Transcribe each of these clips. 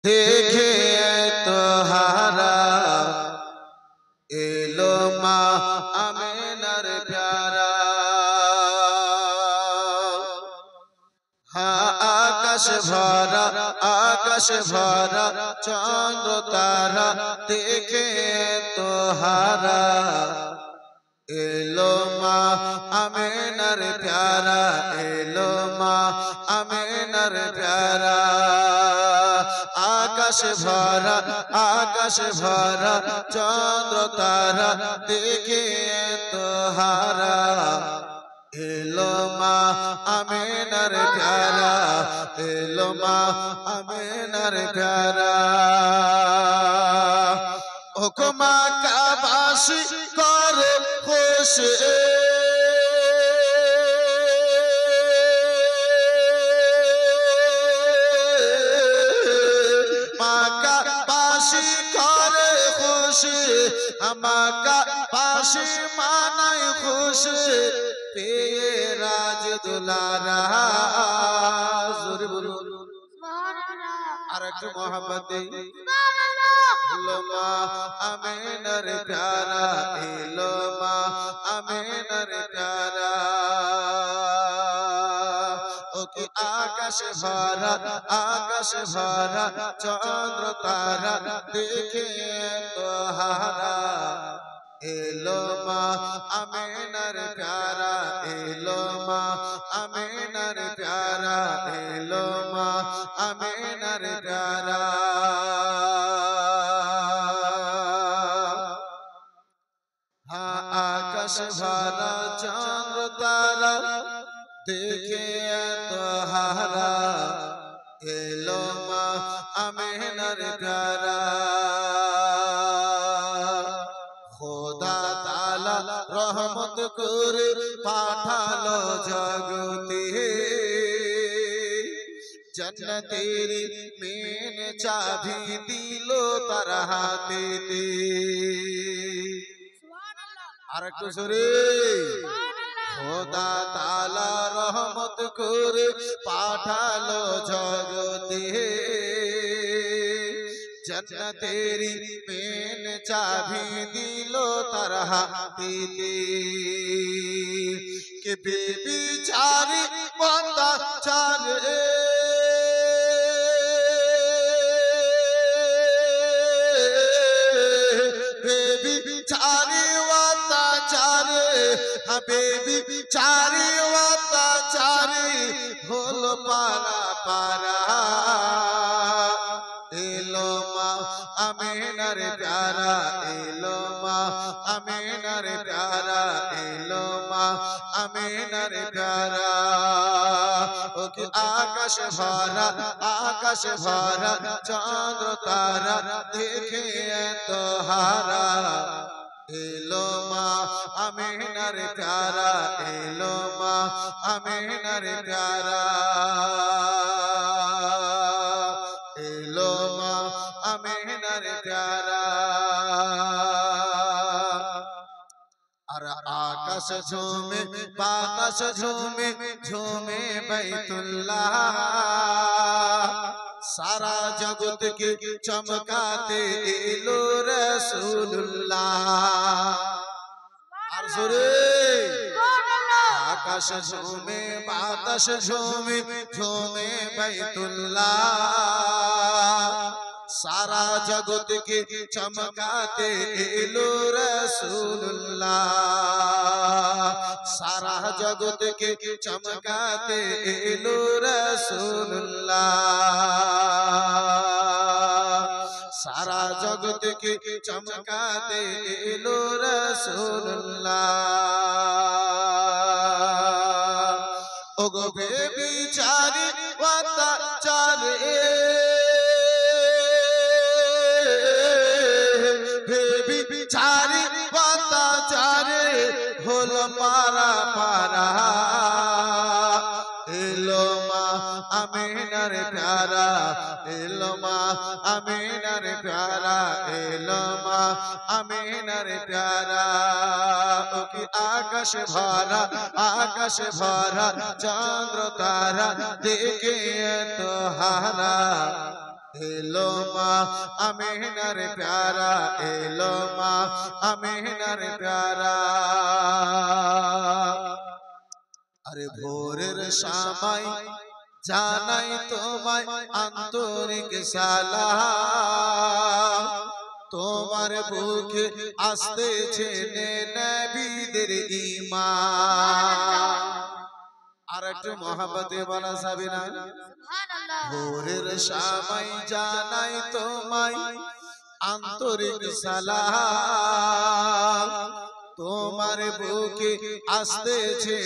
देखे तोहारा एलो मा आमेनार प्यारा आकाश भरा चंद्र तारा देखे तोहारा एलो मा आमेनार प्यारा एलो मा आमेनार प्यारा आकाश भरा चंद्र तारा देखे तोहारा एलो मा आमेनार प्यारा एलो मा आमेनार प्यारा हुक्मा का बासी करे खुश আমাকা পাশে মানায় খুশ পেয়ে রাজ দুলারা জোরে বলুন সুবহানাল্লাহ আর একটু মোহাম্মদ দেই এলো মা আমেনার প্যারা এলো মা আমেনার প্যারা ওকে आकाश भरा चंद्र तारा देखे तोहारा एलो मा आमेनार प्यारा एलो मा आमेनार प्यारा एलो मा आमेनार प्यारा आकाश भरा चंद्र तारा देखे तोहारा एलो मा आमेनार प्यारा खुदा ताला रहमत करे पाठालो जगते जन्नतेर मेन चाबी दिलो तार हाथेते আর একটু জোরে खुदा ताला रहमत करे पाठालो जगते जन्नतेरी मेन चाबी दिलो तार हाथेते के बेबिचारी बंदा चारे बेबिचारी बेबी चारी वाता चारी होल पारा पारा एलो मा आमेनार प्यारा एलो मा आमेनार प्यारा एलो मा आमेनार प्यारा ओके आकाश भरा चंद्र तारा देखे तोहारा एलो मा आमेनार प्यारा एलो मा आमेनार प्यारा एलो मा आमेनार प्यारा और आकाश झूमे बातास झूमे झूमे बैतुल्लाह सारा जगत के चमकाते एलो रसूलुल्लाह और सुरे आकाश झूमे बातास झूमे झूमे बैतुल्लाह सारा जगत के चमकाते एलो रसूलुल्लाह सारा जगत के चमकाते एलो रसूलुल्लाह सारा जगत के चमकाते एलो रसूलुल्लाह ओगो बेबिचारी वाता चारे बेबिचारी वाता चारे होल पारा पारा एलो मा आमेनार प्यारा एलो मा आमेनार प्यारा एलो मा आमेनार प्यारा ओके आकाश भरा चंद्र तारा देखे तोहारा এলো মা আমিনার প্যারা, এলো মা আমিনার প্যারা। আরে ভোরের সময় জানাই তোমায় আন্তরিক সালাম, তোমার বুকে আসতেছে নবীদের ঈমান। আর একটু মহব্বতে বলা যাবে না? ভোরের সময় জানাই তোমায় আন্তরিক সালাম, তোমার বুকে আসতেছে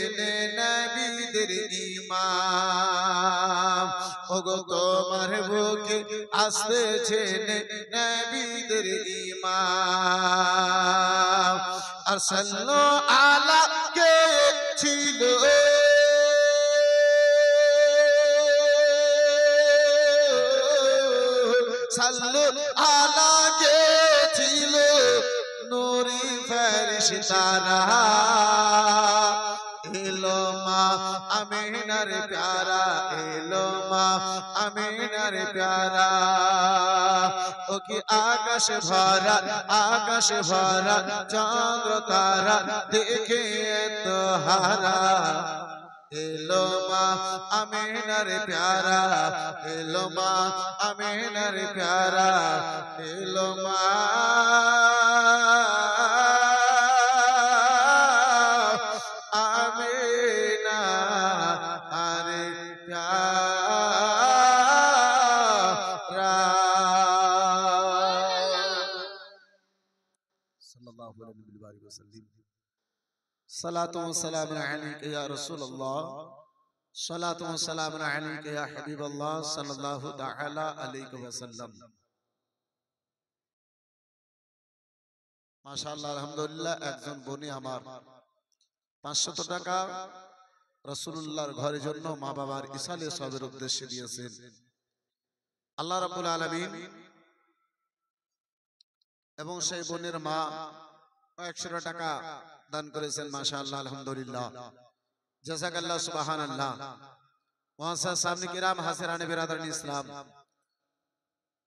নবীদের ঈমান। ওগো তোমার বুকে আসতেছে নবীদের ঈমান। আর সাল্লু আলা কে ছিল সাল্লু আলা কে ছিল নূরি ফেরেশতারা। এলো মা আমিনার প্যারা, এলো মা আমিনার প্যারা। ও কি আকাশ ভরা, আকাশ ভরা চন্দ্র তারা দেখে তো হারা। এলো মা আমিনার প্যারা, এলো মা আমিনার প্যারা, এলো মা আমিনা আরে প্যারা। সাল্লাল্লাহু আলাইহি ওয়াসাল্লাম। সালাতু ওয়া সালামু আলাইকা ইয়া রাসূলুল্লাহ, সালাতু ওয়া সালামু আলাইকা ইয়া হাবিবাল্লাহ সাল্লাল্লাহু তাআলা আলাইহি ওয়াসাল্লাম। মাশাআল্লাহ, আলহামদুলিল্লাহ। একজন বোনে আমার 500 টাকা রাসূলুল্লাহর ঘরের জন্য মা বাবার ইসালে সবের উদ্দেশ্যে দিয়েছেন। আল্লাহ রাব্বুল আলামিন এবং সেই বোনের মা 100 টাকা দান করেছেন। মাশাআল্লাহ, আলহামদুলিল্লাহ, জাযাকাল্লাহ, সুবহানাল্লাহ। মুআজ্জাজ সামনে কিরাম, হাজিরানে বিরাদরান ইসলাম,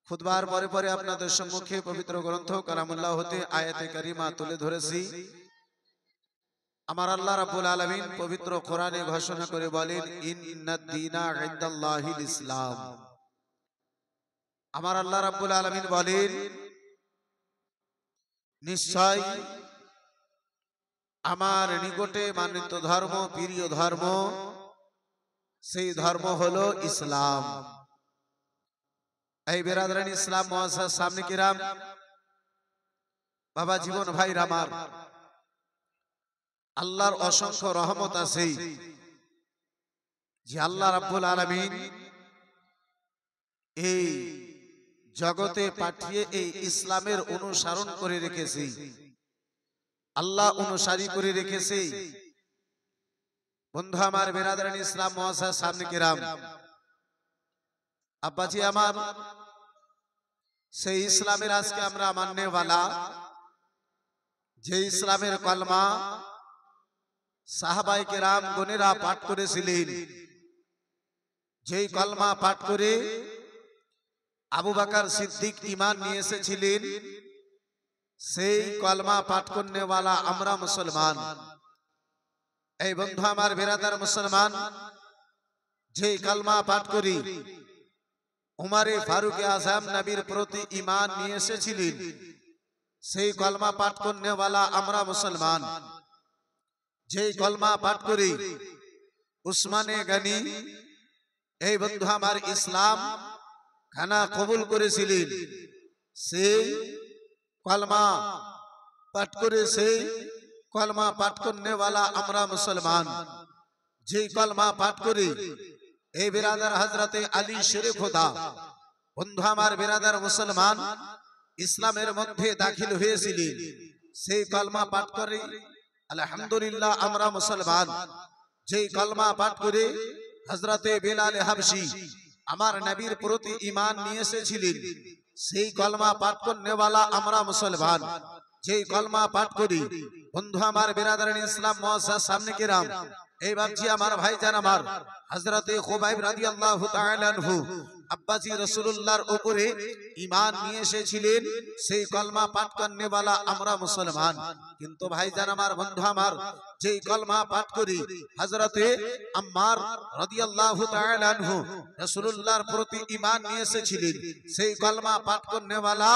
খুতবার পরে পরে আপনাদের সম্মুখে পবিত্র গ্রন্থ কালামুল্লাহ হতে আয়াতে কারিমা তুলে ধরেছি। আমার আল্লাহ রাব্বুল আলামিন পবিত্র কোরআনে ঘোষণা করে বলেন, ইন্নাদ দীনা ইনদাল্লাহিল ইসলাম। আমার আল্লাহ রাব্বুল আলামিন বলেন, নিশ্চয় আমার নিকটে মানিত ধর্ম, প্রিয় ধর্ম, সেই ধর্ম হলো ইসলাম। এই বিরাদরান ইসলাম, মুআজ্জাজ সামনে কিরাম, বাবা জীবন ভাই আমার, আল্লাহর অসংখ্য রহমত আছে যে আল্লাহ রাব্বুল আলামিন এই জগতে পাঠিয়ে এই ইসলামের অনুসরণ করে রেখেছে, আল্লাহ অনুসারী করে রেখেছে। বন্ধু আমার, বিরাদরান ইসলাম, মুআজ্জাজ সামনে কিরাম, আব্বাজি আমার, সেই ইসলামের আজকে আমরা মাননেওয়ালা, যে ইসলামের কলমা সাহাবায়ে কেরাম গণেরা পাঠ করেছিলেন, যেই কলমা পাঠ করে আবু বকর সিদ্দিক ঈমান নিয়ে এসেছিলেন, সেই কলমা পাঠ করনেওয়ালা আমরা মুসলমান। এই বন্ধু আমার, বিরাদার মুসলমান, যেই কলমা পাঠ করি উমারে ফারুক আজম নবীর প্রতি ঈমান নিয়ে এসেছিলেন, সেই কলমা পাঠ করনেওয়ালা আমরা মুসলমান। যেই কলমা পাঠ করি উসমানে গনি, এই বন্ধু আমার, ইসলাম খানা কবুল করেছিলেন, সেই কলমা পাঠ করে সেই কলমা পাঠ করনেওয়ালা আমরা মুসলমান। যেই কলমা পাঠ করি এই বিরাদার হযরতে আলী শেরে খোদা, বন্ধু আমার, বিরাদার মুসলমান, ইসলামের মধ্যে দাখিল হয়েছিলেন, সেই কলমা পাঠ করে আলহামদুলিল্লাহ আমরা মুসলমান। যেই কলমা পাঠ করে হযরতে বেলাল হাবশী আমার নবীর প্রতি ঈমান নিয়ে এসেছিলেন, সেই কলমা পাঠ করনেওয়ালা আমরা মুসলমান। যেই কলমা পাঠ করি বন্ধু আমার, বিরাদারান ইসলাম, মুআজ্জাজ সামনে কিরাম, এই বাপজি আমার, ভাইজান আমার, হযরতে খুবাইব রাদিয়াল্লাহু তাআলা আনহু আব্বাজি রাসূলুল্লাহর উপরে ঈমান নিয়ে এসেছিলেন, সেই কলমা পাঠ করনেওয়ালা আমরা মুসলমান। কিন্তু ভাইজান আমার, বন্ধু আমার, যেই কলমা পাঠ করি হযরতে আম্মার রাদিয়াল্লাহু তাআলা আনহু রাসূলুল্লাহর প্রতি ঈমান নিয়ে এসেছিলেন, সেই কলমা পাঠ করনেওয়ালা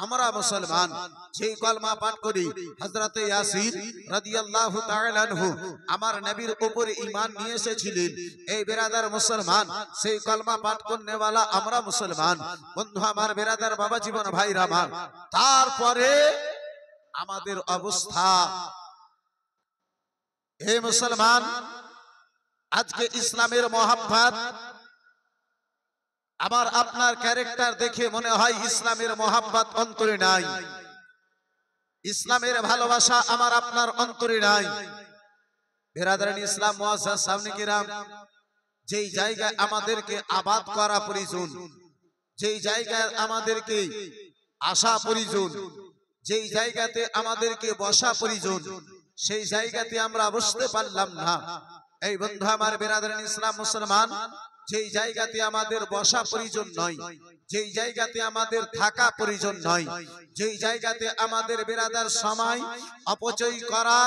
আমরা মুসলমান। যেই কলমা পাঠ করি হযরতে ইয়াসির রাদিয়াল্লাহু তাআলা আনহু আমার নবীর উপরে ঈমান নিয়ে এসেছিলেন, এই বেরাদার মুসলমান, সেই কলমা পাঠ করনেওয়ালা আমরা মুসলমান। বন্ধু আমার, বেরাদার, বাবা জীবন, ভাইরা আমার, তারপরে আমাদের অবস্থা, হে মুসলমান, আজকে ইসলামের মহাব্বত, আমার আপনার ক্যারেক্টার দেখে মনে হয় ইসলামের মহাব্বত অন্তরে নাই, ইসলামের ভালোবাসা আমার আপনার অন্তরে নাই। বেরাদারান ইসলাম মুআজ্জাজ সামনে কিরাম, যেই জায়গায় আমাদেরকে আবাদ করা প্রয়োজন, যেই জায়গায় আমাদেরকে আসা প্রয়োজন, যেই জায়গাতে আমাদেরকে বসা প্রয়োজন, সেই জায়গাতে আমরা বসতে পারলাম না। এই বন্ধু আমার, বেরাদারান ইসলাম মুসলমান, যেই জায়গাতে আমাদের বসা প্রয়োজন নয়, যেই জায়গাতে আমাদের থাকা প্রয়োজন নয়, যেই জায়গাতে আমাদের বেরাদার সময় অপচয় করা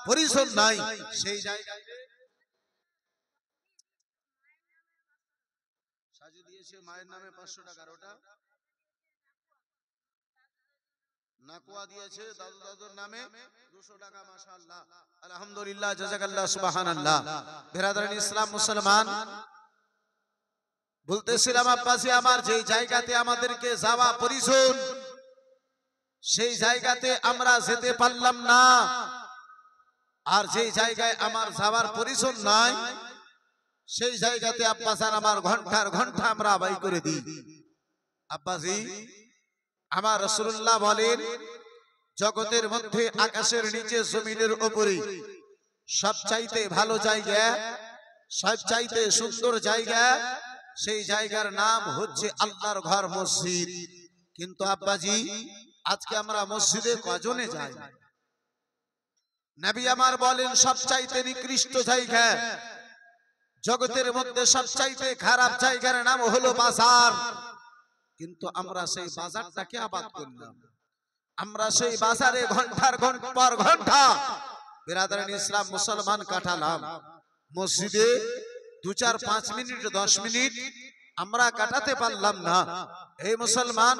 প্রয়োজন নাই, সেই জায়গাতে সাজু দিয়েছে মায়ের নামে 500 টাকার, ওটা নাকুয়া দিয়েছে দাদুর নামে 200 টাকা, মাশাআল্লাহ, আলহামদুলিল্লাহ, জাযাকাল্লাহ, সুবহানাল্লাহ। বেরাদারান ইসলাম মুসলমান, বলতেছিলাম আব্বাসী আমার, যেই জায়গাতে আমাদেরকে যাওয়া প্রয়োজন, সেই জায়গাতে আমরা যেতে পারলাম না, আর যেই জায়গায় আমার যাওয়ার প্রয়োজন নাই, সেই জায়গাতে আব্বাসান আমার ঘন্টার ঘন্টা আমরা ব্যয় করে দিই। আব্বাজি আমার, রাসূলুল্লাহ বলেন, জগতের মধ্যে আকাশের নিচে জমিনের উপরে সবচাইতে ভালো জায়গা, সবচাইতে সুন্দর জায়গা, সেই জায়গার নাম হচ্ছে আল্লাহর ঘর, মসজিদ। কিন্তু আব্বাজি, আজকে আমরা মসজিদে কজনে যাই? নবী আমার বলেন, সবচাইতে নিকৃষ্ট জায়গা, জগতের মধ্যে সবচাইতে খারাপ জায়গার নাম হলো বাজার। কিন্তু আমরা সেই বাজারটাকে আবাদ করলাম, আমরা সেই বাজারে ঘন্টার পর ঘন্টা বেরাদারান ইসলাম মুসলমান কাটালাম। মসজিদে 2-4-5 মিনিট 10 মিনিট আমরা কাটাতে পারলাম না। এই মুসলমান,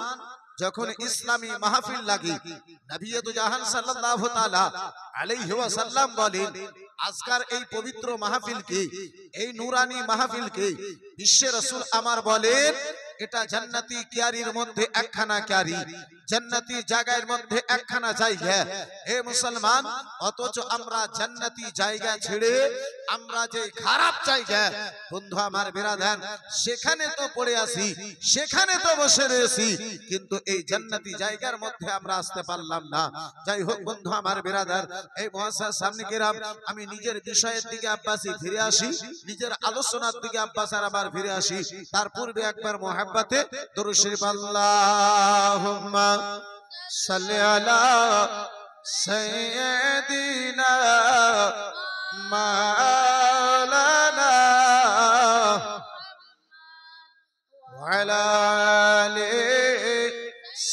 যখন ইসলামী মাহফিল লাগে, নবী দু জাহান সাল্লাল্লাহু তাআলা আলাইহি ওয়াসাল্লাম বলেন, আজকার এই পবিত্র মাহফিলকে, এই নূরানি মাহফিলকে বিশ্বের রাসূল আমার বলেন, এটা জান্নাতি কিয়ারির মধ্যে একখানা কিয়ারি, জান্নাতি জায়গার মধ্যে একখানা জায়গা। হে মুসলমান, অথচ আমরা জান্নাতি জায়গা ছেড়ে আমরা যে খারাপ জায়গা, বন্ধু আমার বেরাদার, সেখানে তো পড়ে আছি, সেখানে তো বসে রয়েছি, কিন্তু এই জান্নাতি জায়গার মধ্যে আমরা আসতে পারলাম না। যাই হোক বন্ধু আমার বেরাদার, এই মুআজ্জাজ সামনে কিরাম, আমি নিজের বিষয়ের দিকে আব্বাসী ফিরে আসি, নিজের আলোচনার দিকে আব্বাসার আবার ফিরে আসি। তার পূর্বে একবার মুহাব্বতে দরুদ শরীফ, আল্লাহুম্মা সাল্লি আলা সাইয়্যিদিনা মাওলানা ওয়া আলা আলি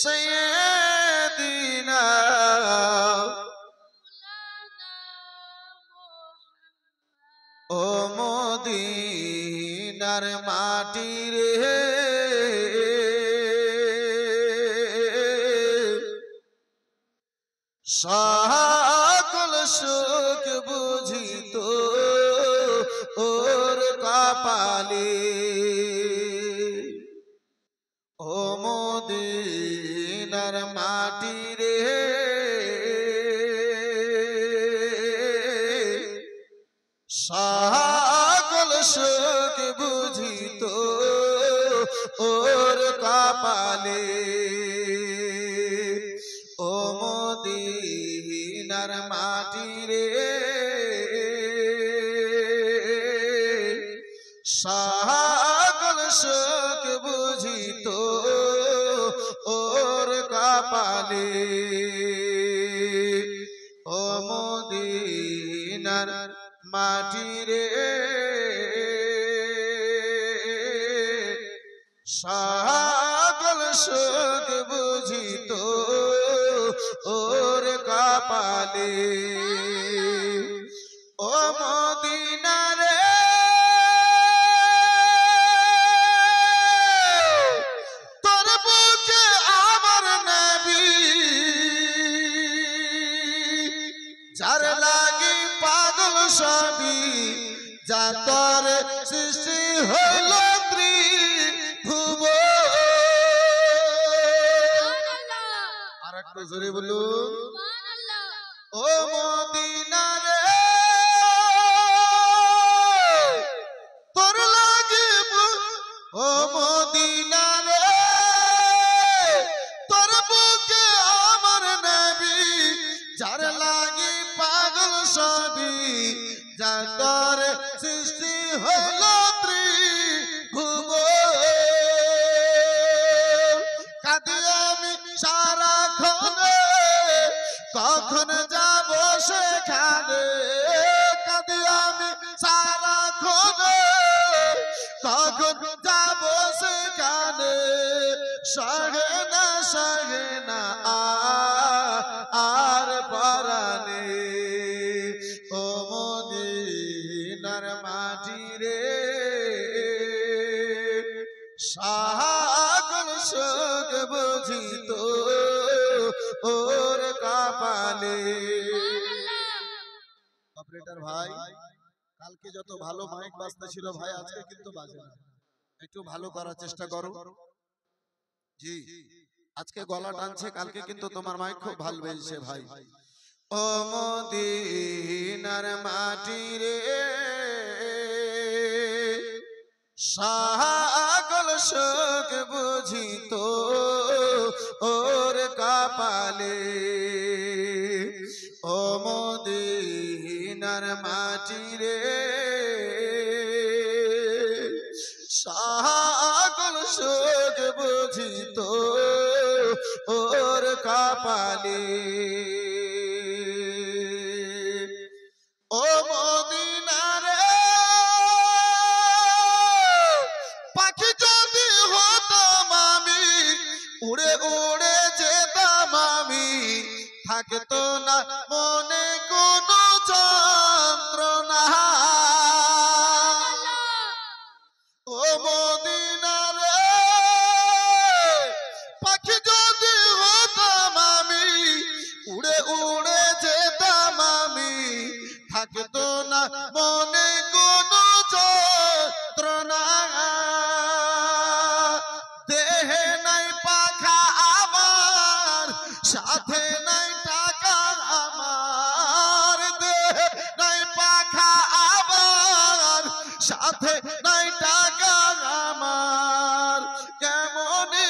সাইয়্যিদিনা। ও মদিনার মাটি রে, সকল সুখ বুঝিত ওর কপালে। ও মদিনার মাটি রে, সকল সুখ বুঝিত ওর কপালে। ও মদিনার মাটি রে, সকল সুখ বুঝিত ওর কপালে। ও মদিনার মাটি রে, বুঝিত ওর কপালে ও মদিনা রে তোর বুকে আমার নবী যার লাগি পাগল সবই যা তোর সৃষ্টি হইল ত্রিভুবন। আর একটু জোরে বলুন ও মদিনা রে তোর লাগি ও মদিনা রে তোর বুকে আমার নবী যার লাগি পাগল সবই যা তোর সৃষ্টি হইল ত্রিভুবন। কাঁদি আমি সারাক্ষণ কখন যাব সেখানে কাঁদি আমি সারাক্ষণ কখন যাব সেখানে সহে না আর পরানে ও মদিনার মাটি রে সাগর শোক বুঝিত ওর কপালে। অপারেটর ভাই কালকে যত ভালো মাইক বাজতে ছিল ভাই আজকে কিন্তু বাজে না, একটু ভালো করার চেষ্টা করো। জি আজকে গলা টানছে, কালকে কিন্তু তোমার মাইক খুব ভালো বেজেছে ভাই। ও মদিনার মাটি রে সাগর শোক বুঝিত ওর কপালে ও মদিনার মাটি রে সাগর শোক বুঝিত ওর কপালে ও মদিনা রে পাখি যদি হতাম আমি উড়ে উড়ে যেতাম আমি থাকতো না মনে কোনো যন্ত্রণা ও মদিনা রে পাখি যদি হতাম আমি উড়ে উড়ে যেতাম আমি থাকতো না মনে কোনো যন্ত্রণা দেহে নাই পাখা আমার সাথে নাই টাকা আমার দেহে নাই পাখা আমার সাথে নাই টাকা আমার কেমনি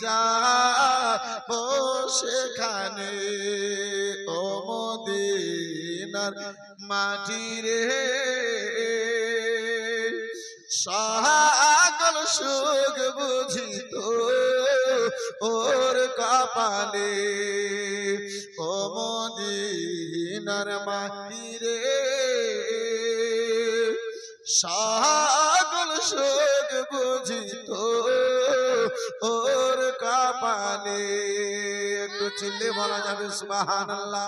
যাব সেখানে ও মদিনার মাটি রে সাগর শোক বুঝিত ওর কপালে ও মদিনার মাটি রে সাগর শোক বুঝিত ওর কপালে। একটু চিল্লে বলা যাবে সুবহানাল্লাহ,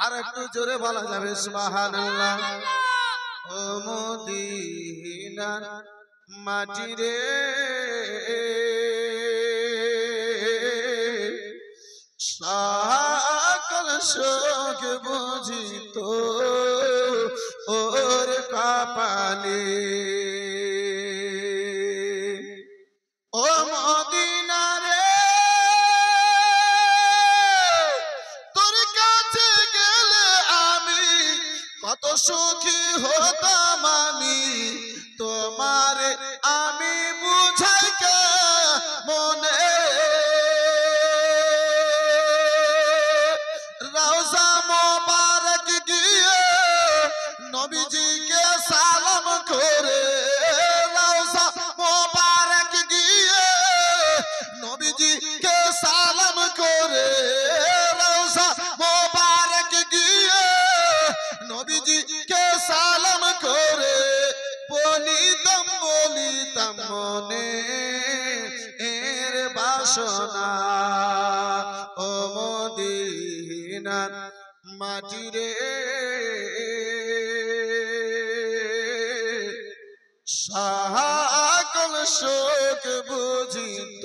আর একটু জোরে বলা যাবে সুবহানাল্লাহ। ও মদিনার মাটি রে সাগর শোক বুঝিত ওর কপালে ও মদিনা রে তোর কাছে গেলে আমি কত সুখী হতাম আমি তোমার আমি বুঝাই মনে রওজা মোবারক গিয়ে নবীজিকে সালাম করে রওজা মোবারক গিয়ে নবীজিকে সালাম করে রওজা মোবারক গিয়ে নবীজিকে সালাম করে সোনা ও মদিনার মাটি রে, সকল শোক বুঝিত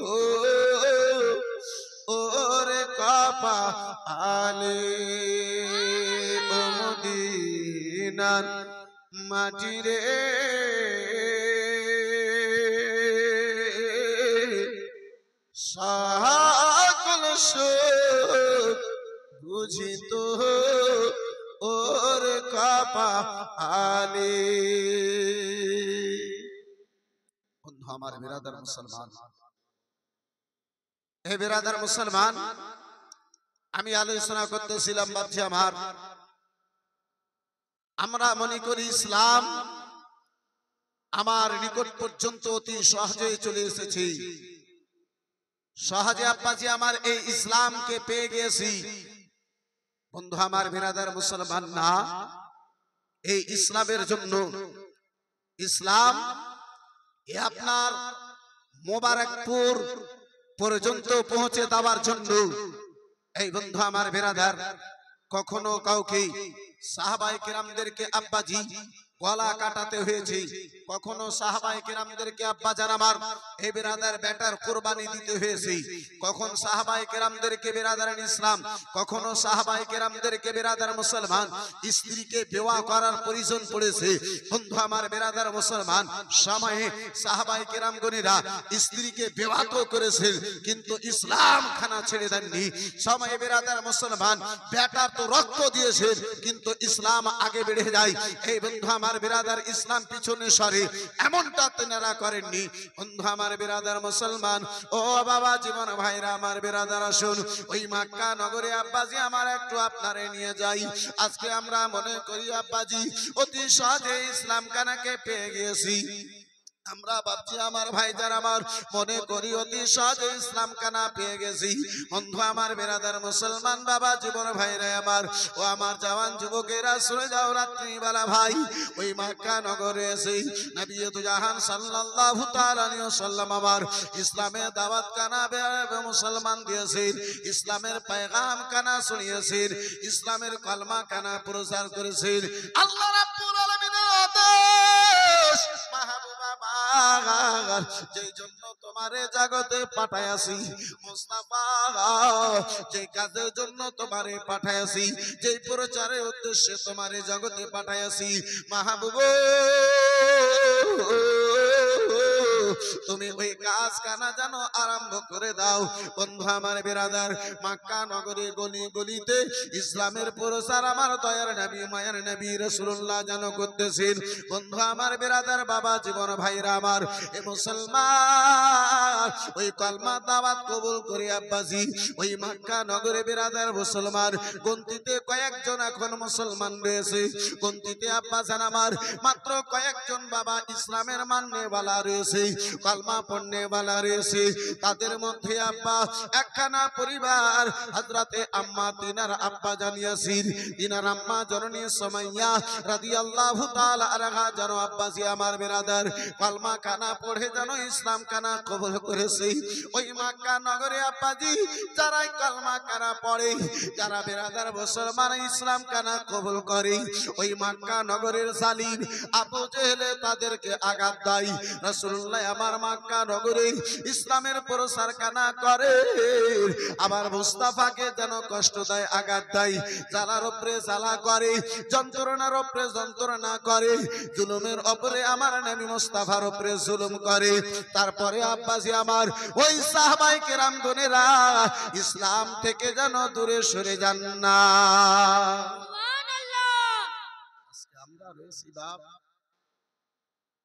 ওরে কপালে, ও মদিনার মাটি রে, সকল শোক বুঝিত ওর কপালে। বন্ধু আমার বিরাদার মুসলমান, হে বিরাদার মুসলমান, আমি আলোচনা করতেছিলাম বাপজি আমার, আমরা মনে করি ইসলাম আমার নিকট পর্যন্ত অতি সহজে চলে এসেছে, সহজে আব্বাজি আমার এই ইসলামকে পেয়ে গেছি। বন্ধু আমার বিরাদার মুসলমান, না, এই ইসলামের জন্য, ইসলাম আপনার মোবারকপুর পর্যন্ত পৌঁছে দেওয়ার জন্য, এই বন্ধু আমার বিরাদার, কখনো কাউকে সাহাবায়ে কেরামদেরকে আব্বাজি গলা কাটাতে হয়েছে, কখনো সাহাবায়ে কেরামদেরকে আব্বাজান আমার এই বিরাদার বেটার কুরবানি দিতে হয়েছে, কখন সাহাবায়ে কেরামদেরকে বিরাদার ইসলাম, কখনো সাহাবায়ে কেরামদেরকে বিরাদার মুসলমান স্ত্রীকে বিবাহ করার প্রয়োজন পড়েছে। বন্ধু আমার বিরাদার মুসলমান, সময়ে সাহাবায়ে কেরামগণেরা স্ত্রীকে বিবাহ তো করেছেন কিন্তু ইসলাম খানা ছেড়ে দেননি। সময়ে বিরাদার মুসলমান বেটার তো রক্ত দিয়েছেন কিন্তু ইসলাম আগে বেড়ে যায়। এই বন্ধু আমার বিরাদার ইসলাম পিছনে সরে এমনটা তেনারা করেননি। বন্ধু আমার বিরাদার মুসলমান, ও বাবা জীবন ভাইরা আমার বিরাদার, আসুন ওই মক্কা নগরে আব্বাজি আমার একটু আপনারে নিয়ে যাই। আজকে আমরা মনে করি আব্বাজি অতি সহজে ইসলাম কানাকে পেয়ে গিয়েছি, আমরা ভাবছি আমার ভাইজান আমার মনে করি অতি সহজে ইসলাম কানা পেয়ে গেছি। বন্ধু আমার বিরাদার মুসলমান, বাবা জীবন ভাইরা আমার, ও আমার জওয়ান যুবকেরা শুনে যাও, রাত্রিবেলা ভাই ওই মক্কা নগরে এসে নবী দু জাহান সাল্লাল্লাহু তাআলা আলাইহি ওয়াসাল্লাম আমার ইসলামের দাওয়াত কানা মুসলমান দিয়েছেন, ইসলামের পেগাম কানা শুনিয়েছেন, ইসলামের কলমা কানা প্রচার করেছেন। আল্লাহ রাব্বুল আলামিনের আদেশ, মাহবুবা যেই জন্য তোমারে জগতে পাঠাইয়াছি, মুস্তাফা যেই কাজের জন্য তোমারে পাঠাইয়াছি, যেই প্রচারের উদ্দেশ্যে তোমারে জগতে পাঠাইয়াছি, মাহবুব তুমি ওই কাজ কানা যেন আরম্ভ করে দাও। বন্ধু আমার বিরাদার, মক্কা নগরে গলি গলিতে ইসলামের প্রচার আমার দয়ার নবী মায়ার নবী রাসূলুল্লাহ যেন করতেছেন। বন্ধু আমার বিরাদার, বাবা জীবন ভাইরা আমার, এ মুসলমান ওই কলমা দাওয়াত কবুল করে আব্বাজি ওই মক্কা নগরে বিরাদার মুসলমান গন্তিতে কয়েকজন এখন মুসলমান রয়েছে, গন্তিতে আব্বাজান আমার মাত্র কয়েকজন বাবা ইসলামের মাননেওয়ালা রয়েছে, কলমা পড়নেওয়ালা রয়েছে। তাদের মধ্যে আব্বা একখানা পরিবার, হযরতে আম্মা তিনার আব্বা জানিয়াসির, তিনার আম্মা জননী সুমাইয়া রাদিয়াল্লাহু তাআলা আনহা যেন আব্বাজি আমার বিরাদার কলমা কানা পড়ে যেন ইসলাম কানা কবুল করেছে। ওই মক্কা নগরে আব্বাজি যারা কলমা কানা পড়ে, যারা বিরাদার মুসলমান ইসলাম কানা কবুল করে, ওই মক্কা নগরের জালিম আবু জেহেল তাদেরকে আঘাত দেয়। রাসূলুল্লাহ আমার মক্কা নগরে ইসলামের প্রচার কানা করে, আবার মুস্তাফাকে যেন কষ্ট দেয়, আঘাত দেয়, জ্বালার উপরে জ্বালা করে, যন্ত্রণার উপরে যন্ত্রণা করে, জুলুমের উপরে আমার নবী মুস্তাফার উপরে জুলুম করে। তারপরে আব্বাজি আমার ওই সাহাবায়ে কেরাম গণেরা ইসলাম থেকে যেন দূরে সরে যান না। আজকে আমরা রয়েছি বাপ,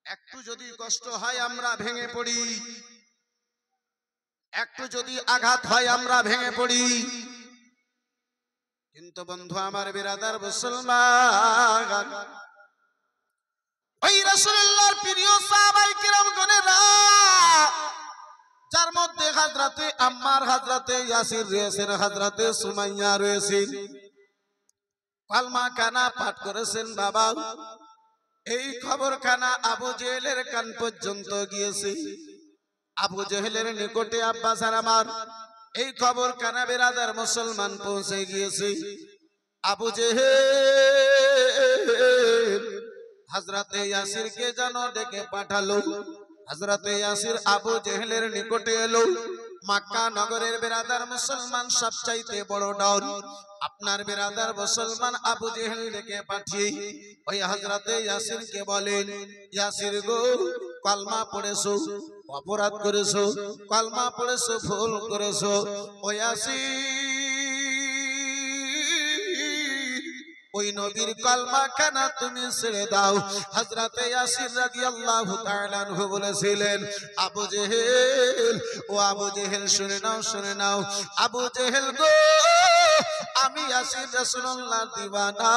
একটু যদি কষ্ট হয় আমরা ভেঙে পড়ি, একটু যদি আঘাত হয় আমরা ভেঙে পড়ি। কিন্তু বন্ধু আমার বিরাদার মুসলমান, ওই রাসূলুল্লাহর প্রিয় সাহাবায়ে কেরাম গণেরা, যার মধ্যে হযরতে আম্মার, হযরতে ইয়াসির রয়েছেন, হযরতে সুমাইয়া রয়েছেন, কলমা কানা পাঠ করেছেন। বাবা এই খবর খানা আবু জেহেলের কান পর্যন্ত গিয়েছে। আবু জেহেলের নিকটে আব্বাস আর আমার এই খবর কানা বেরাদার মুসলমান পৌঁছে গিয়েছে। আবু জেহেল হযরতে ইয়াসিরকে যেন ডেকে পাঠালো। হযরতে ইয়াসির আবু জেহেলের নিকটে এলো। মক্কা নগরের বেরাদার মুসলমান সবচাইতে বড় ডন। আপনার বেরাদার মুসলমান আবু জেহেল ডেকে পাঠিয়ে ওই হযরতে ইয়াসিরকে বলেন, ইয়াসির গো, কলমা পড়েছো, অপরাধ করেছো, কলমা পড়েছো, ভুল করেছো। ও ইয়াসির, ওই নবীর কলমা খানা তুমি ছেড়ে দাও। হযরতে ইয়াসির রাদিয়াল্লাহু তাআলা আনহু বলেছিলেন, আবু জেহেল, ও আবু জেহেল শুনে নাও, শুনে নাও। আবু জেহেল গো, আমি ইয়াসির রাসূলুল্লাহ দিওয়ানা।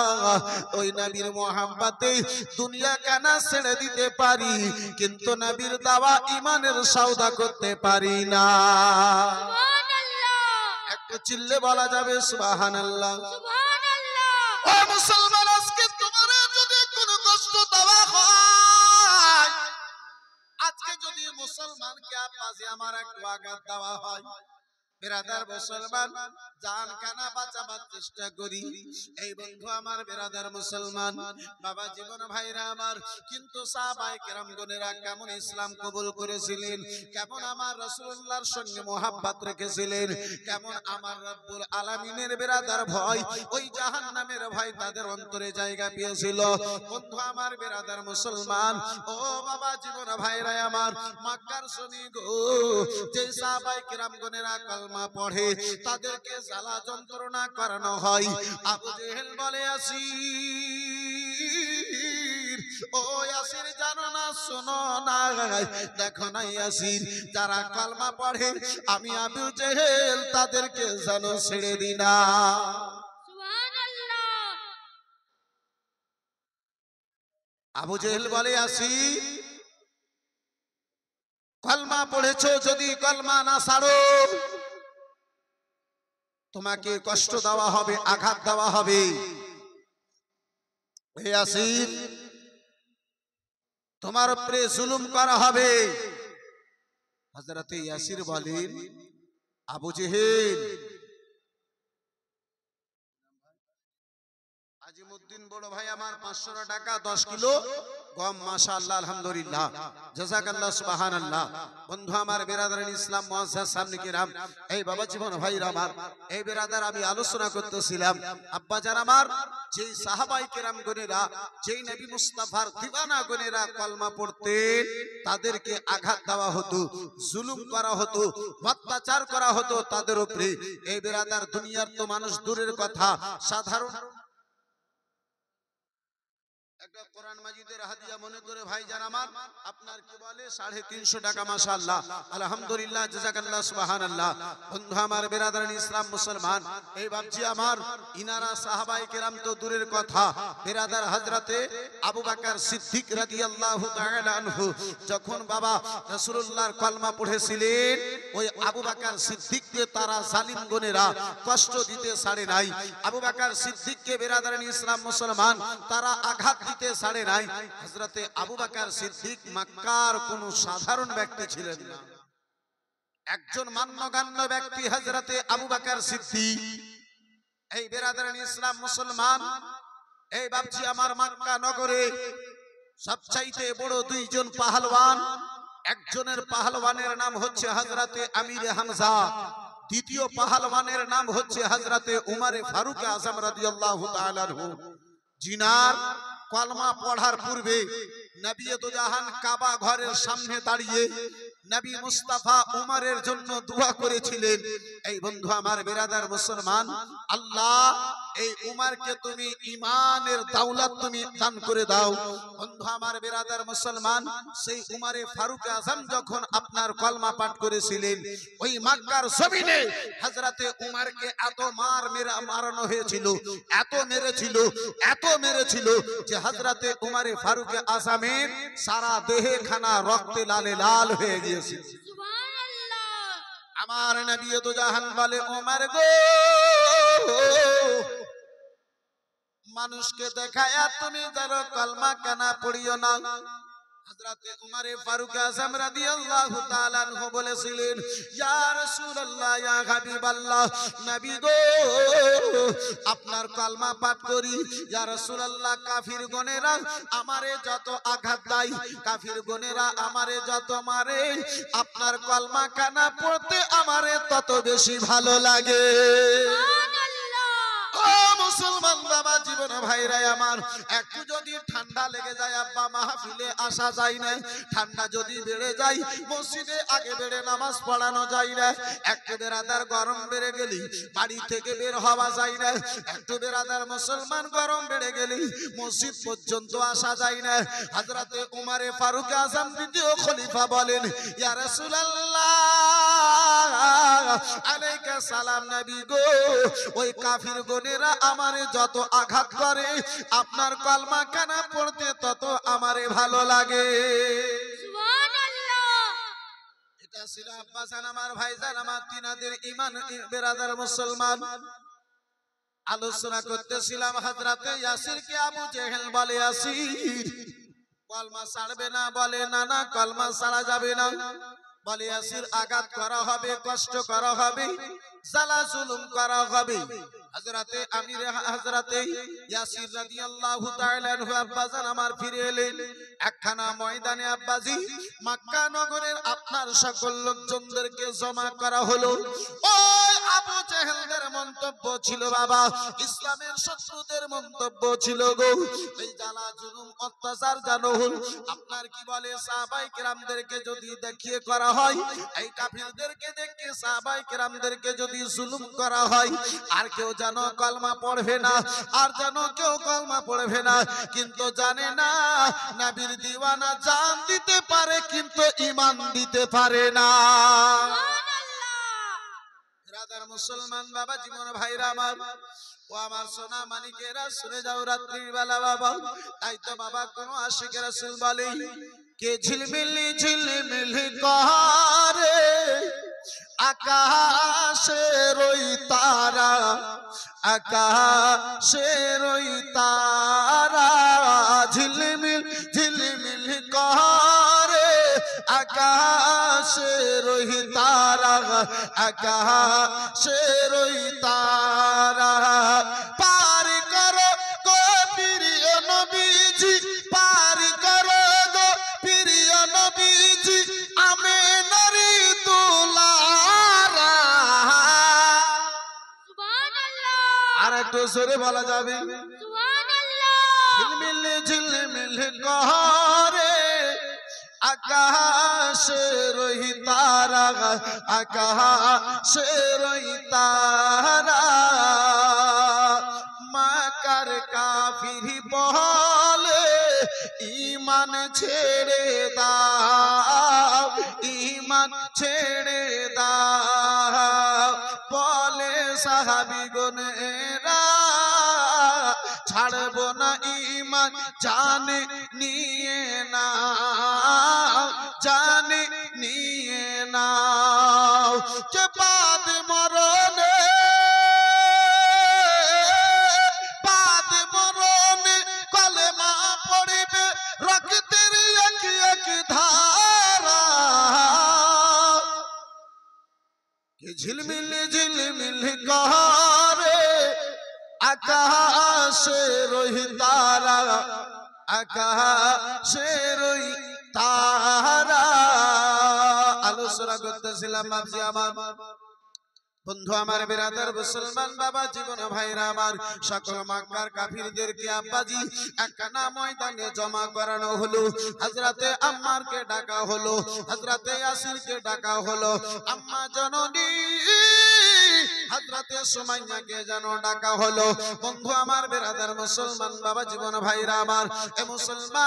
ওই নবীর মোহাব্বতে দুনিয়া কানা ছেড়ে দিতে পারি, কিন্তু নবীর দাওয়া ঈমানের সওদা করতে পারি না। সুবহানাল্লাহ। একটু চিল্লে বলা যাবে সুবহানাল্লাহ? ও মুসলমান, আজকে তোমার যদি কোনো কষ্ট দেওয়া হয়, আজকে যদি মুসলমানকে আব্বাসে আমার একটু আঘাত দেওয়া হয়, বেরাদার মুসলমান জান কানা বাঁচাবার চেষ্টা করি। এই বন্ধু আমার বেরাদার মুসলমান বাবা জীবন ভাইরা আমার, কিন্তু সাহাবায়ে কেরামগণেরা কেমন ইসলাম কবুল করেছিলেন, কেমন আমার রাসূলুল্লাহর সঙ্গে মোহাব্বত রেখেছিলেন, কেমন আমার রব্বুল আলামিনের বেরাদার ভয়, ওই জাহান্নামের ভয় তাদের অন্তরে জায়গা পেয়েছিল। বন্ধু আমার বেরাদার মুসলমান, ও বাবা জীবন ভাইরা আমার, মক্কার শুনি গো, যে সাহাবায়ে কেরামগণেরা কলমা পড়ে তাদেরকে জ্বালা যন্ত্রণা করানো হয়। আবু জেহেল বলে, ইয়াসির, ও ইয়াসির, জানো না, শোনো না, দেখো না ইয়াসির, যারা কলমা পড়ে আমি আবু জেহেল তাদেরকে যেন ছেড়ে দিই না। সুবহানাল্লাহ। আবু জেহেল বলে, ইয়াসির, কলমা পড়েছো, যদি কলমা না ছাড়ো তোমাকে কষ্ট দেওয়া হবে, আঘাত দেওয়া হবে। হে ইয়াসির, তোমার উপরে জুলুম করা হবে। হযরতে ইয়াসির বলেন, আবু জেহেল, আজিমউদ্দিন বড় ভাই আমার 500 টাকা 10 কিলো গম, মাশাআল্লাহ, আলহামদুলিল্লাহ, জাযাকাল্লাহ, সুবহানাল্লাহ। বন্ধু আমার বেরাদার ইসলাম মুআজ্জাজ সামনে কিরাম, এই বাবা জীবন ভাইরা আমার, এই বেরাদার আমি আলোচনা করতেছিলাম, আব্বা জান আমার, যেই সাহাবায়ে কেরাম গণেরা, যেই নবী মুস্তাফার দিওয়ানা গণেরা কলমা পড়তেন, তাদেরকে আঘাত দেওয়া হতো, জুলুম করা হতো, অত্যাচার করা হতো তাদের উপরে। এই বেরাদার দুনিয়ার তো মানুষ দূরের কথা, সাধারণ একটা কোরআন মাজিদের হাদিয়া মনে করে ভাইজান আমার, আপনার কি বলে 350 টাকা, মাশাআল্লাহ, আলহামদুলিল্লাহ, জাযাকাল্লাহ, সুবহানাল্লাহ। বন্ধু আমার বেরাদার ইসলাম মুসলমান, এই বাপজি আমার, ইনারা সাহাবায়ে কেরাম তো দূরের কথা, বেরাদার হযরতে আবু বকর সিদ্দিক রাদিয়াল্লাহু তাআলা আনহু যখন বাবা রাসূলুল্লাহর কলমা পড়েছিলেন, ওই আবু বকর সিদ্দিককে তারা জালিম গণেরা কষ্ট দিতে ছাড়ে নাই। আবু বকর সিদ্দিককে বেরাদার ইসলাম মুসলমান তারা আঘাত দিতে ছাড়ে নাই। হযরতে আবু বকর সিদ্দিক মক্কার কোন সাধারণ ব্যক্তি ছিলেন না, একজন মান্যগণ্য ব্যক্তি হযরতে আবু বকর সিদ্দিক। এই বেরাদার ইসলাম মুসলমান, এই বাপজি আমার, মক্কা নগরে সবচাইতে বড় দুইজন পাহলওয়ান, একজনের পাহলওয়ানের নাম হচ্ছে হযরতে আমির হামজা, দ্বিতীয় পাহলওয়ানের নাম হচ্ছে হযরতে উমর ফারুক আযম রাদিয়াল্লাহু তাআলা আনহু। জিনার কলমা পড়ার পূর্বে নবী দু জাহান কাবা ঘরের সামনে দাঁড়িয়ে নবী মুস্তাফা উমরের জন্য দোয়া করেছিলেন। এই বন্ধু আমার বেরাদার মুসলমান, আল্লাহ এই উমরকে তুমি ঈমানের দৌলত তুমি দান করে দাও। বন্ধু আমার বেরাদার মুসলমান, সেই উমরে ফারুক আযম যখন আপনার কলমা পাঠ করেছিলেন, ওই মক্কার জমিনে হযরতে উমরকে এত মারানো হয়েছিল, এত মেরেছিল, এত মেরেছিল যে হযরতে উমরে ফারুক আযমের সারা দেহে খানা রক্তে লালে লাল হয়ে গিয়েছে। সুবহানাল্লাহ। আমার নবী তো জাহান বলে, ওমর গো, মানুষকে দেখায়া তুমি যারা কলমা কেনা পড়িও না, হযরতে উমর ফারুক আযম রাদিয়াল্লাহু তাআলা আনহু বলেছিলেন, ইয়া রাসূলুল্লাহ, ইয়া হাবিবাল্লাহ, নবী গো আপনার কালমা পাঠ করি। ইয়া রাসূলুল্লাহ, কাফির গণেরা আমারে যত আঘাত দেয়, কাফির গণেরা আমারে যত মারে, আপনার কালমা কানা পড়তে আমারে তত বেশি ভালো লাগে। মুসলমান বাবা জীবন ভাইরা আমার, একটু যদি ঠান্ডা লেগে যায় আব্বা মাহফিলে আসা যায় না, ঠান্ডা যদি বেড়ে যায় মসজিদে আগে বেড়ে নামাজ পড়ানো যায় না, একটু বেরাদার গরম বেড়ে গেলি বাড়ি থেকে বের হওয়া যায় না, একটু বেরাদার মুসলমান গরম বেড়ে গেলি মসজিদ পর্যন্ত আসা যায় না। হযরতে উমর ফারুক আযম দ্বিতীয় খলিফা বলেন, ইয়া রাসূলুল্লাহ আলাইকা সালাম, নবী গো ওই কাফির গণেরা আমারে যত আঘাত করে আপনার কালমা কানা পড়তে তত আমারে ভালো লাগে। সুবহানাল্লাহ। এটা ছিল আব্বাসান আমার ভাইজান আমার তিনাদের ঈমান বেরাদার মুসলমান। আলোচনা করতেছিলাম হযরতে ইয়াসিরকে আবু জেহেল বলে, ইয়াসির কলমা ছাড়বে না, বলে না না কলমা ছাড়া যাবে না। বলে ইয়াসির আঘাত করা হবে, কষ্ট করা হবে, জালা জুলুম করা হবে। হযরতে আমির হযরতে ইয়াসির রাদিয়াল্লাহু তাআলা আনহু আব্বাজান আমার ফিরে এলেন একখানা ময়দানে। আব্বাজি মক্কা নগরের আপনার সকল লোকজনদেরকে জমা করা হলো। ওই আবু জেহেলদের মন্তব্য ছিল বাবা, ইসলামের শত্রুদের মন্তব্য ছিল গো, এই জালা জুলুম অত্যাচার জানো হল। আপনার কি বলে সাহাবায়ে কেরামদেরকে যদি দেখিয়ে করা হয়, এই কাফিরদেরকে দেখে সাহাবায়ে কেরামদেরকে যদি জুলুম করা হয়, আর কেউ জানো কলমা পড়বে না, আর জানো কেউ কলমা পড়বে না, কিন্তু জানে না নবীর দিওয়ানা জান দিতে পারে কিন্তু ঈমান দিতে পারে না। রাদার মুসলমান বাবা জীবন ভাইরা আমার, ও আমার সোনা মানিকেরা শুনে যাও রাত্রির বেলা বাবা, তাই তো বাবা কোন আশিক রাসূল বলে, কে ঝিলমিলি ঝিলমিলি করে আকাশের ওই তারা, আকাশের ওই তারা, ঝিলমিল ঝিলমিল করে আকাশের ওই তারা, আকাশের ওই তারা, পার করো গো প্রিয় নবীজি, পার করো গো প্রিয় নবীজি, আমিনার দুলারা। সুবহানাল্লাহ। আর একটু জোরে বলা যাবে সুবহানাল্লাহ। ঝিলমিল ঝিলমিল করে আকাশের ওই তারা, আকাশের ওই তারা, মক্কার কাফির বলে ঈমান ছেড়ে দাও, ঈমান ছেড়ে দাও, বলে সাহাবীগণেরা ছাড়বো না ঈমান, জানে নিয়ে নাও, জানে নিয়ে নাও, কে বাদ মরণে, বাদ মরণে কলেমা পড়িবে রক্তের এক এক ধারা, কে ঝিলমিল ঝিলমিল করে আকাশের ওই তারা, আকাশের ওই তারা। আলোচনা করতেছিলাম বাবজি আমার, বন্ধু আমার, বিরাদার মুসলমান বাবা জীবন ভাইরা আমার, সকল মক্কার কাফিরদেরকে আব্বাজি একখানা ময়দানে জমা করানো হলো। হযরতে আম্মারকে ডাকা হলো, হযরতে ইয়াসিরকে ডাকা হলো, আম্মা জননী হযরতে সুমাইয়াকে যেন ডাকা হলো। বন্ধু আমার, বিরাদার মুসলমান বাবা জীবন ভাইরা আমার, এ মুসলমান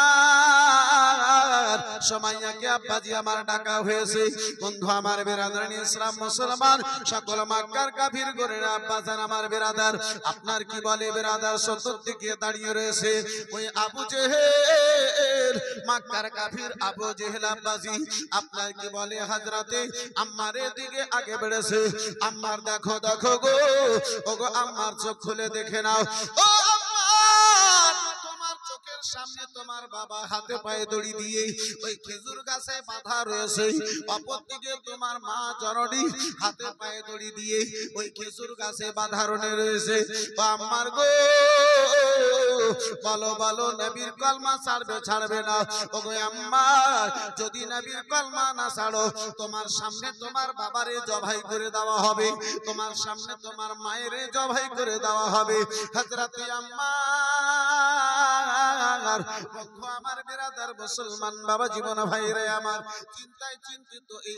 সুমাইয়াকে আব্বাজি আমার ডাকা হয়েছে। বন্ধু আমার, বিরাদার ইসলাম মুসলমান সকল মক্কার কাফির গোরেরা আব্বাজান আমার বিরাদার, আপনার কি বলে বিরাদার চতুর্দিকে দাঁড়িয়ে রয়েছে ওই আবু জেহেল, মক্কার কাফির আবু জেহেল আব্বাজি, আপনার কি বলে হযরতে আম্মারের দিকে আগে বেড়েছে। আম্মার দেখো দেখো গো, ও গো আম্মার চোখ খুলে দেখে নাও, ও আম্মার তোমার চোখের সামনে তোমার বাবা হাতে পায়ে দড়ি দিয়ে ওই খেজুর গাছে বাঁধা রয়েছে, অপরদিকে তোমার মা জননী হাতে পায়ে দড়ি দিয়ে ওই খেজুর গাছে বাঁধা রয়েছে। আম্মার গো বলো বলো নবীর কলমা ছাড়বে না? ওগো আম্মা, যদি নবীর কলমা না ছাড়ো তোমার সামনে তোমার বাবারে জবাই করে দেওয়া হবে, তোমার সামনে তোমার মায়ের জবাই করে দেওয়া হবে। হযরতে আম্মা আমার বিরাদার মুসলমান বাবা জীবন ভাইরে আমার চিন্তায় চিন্তিত, এই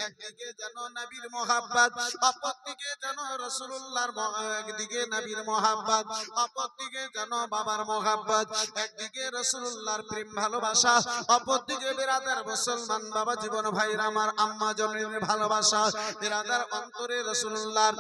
একদিকে যেন নবীর মহব্বত, অপরদিকে যেন রাসূলুল্লাহর, একদিকে নবীর মহব্বত, অপরদিকে যেন বাবার মহব্বত, একদিকে রাসূলুল্লাহর প্রেম ভালোবাসা, অপরদিকে বিরাদার মুসলমান বাবা জীবন ভাইরা আমার আম্মা জননীর ভালোবাসা, বিরাদার অন্তরে রাসূলুল্লাহর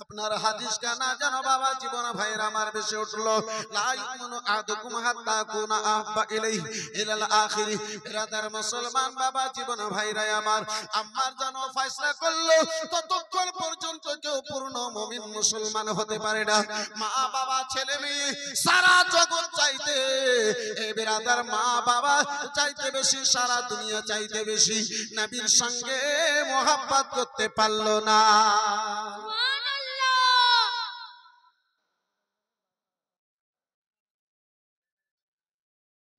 আপনার হাদিস কানা জানো বাবা জীবন ভাইরা আমার বেশি উঠলো। লা ইউমিনু আহাদুকুম হাত্তা কুনা আহাব্বা ইলাইহি ইলাল আখিরি। বিরাদার মুসলমান বাবা জীবন ভাইরা আমার আম্মার জানো ফয়সালা করলো ততক্ষণ পর্যন্ত কেউ পূর্ণ মুমিন মুসলমান হতে পারে না। মা বাবা ছেলে মেয়ে সারা জগৎ চাইতে, এই বিরাদার মা বাবা চাইতে বেশি, সারা দুনিয়া চাইতে বেশি নবীর সঙ্গে মোহাব্বত করতে পারলো না।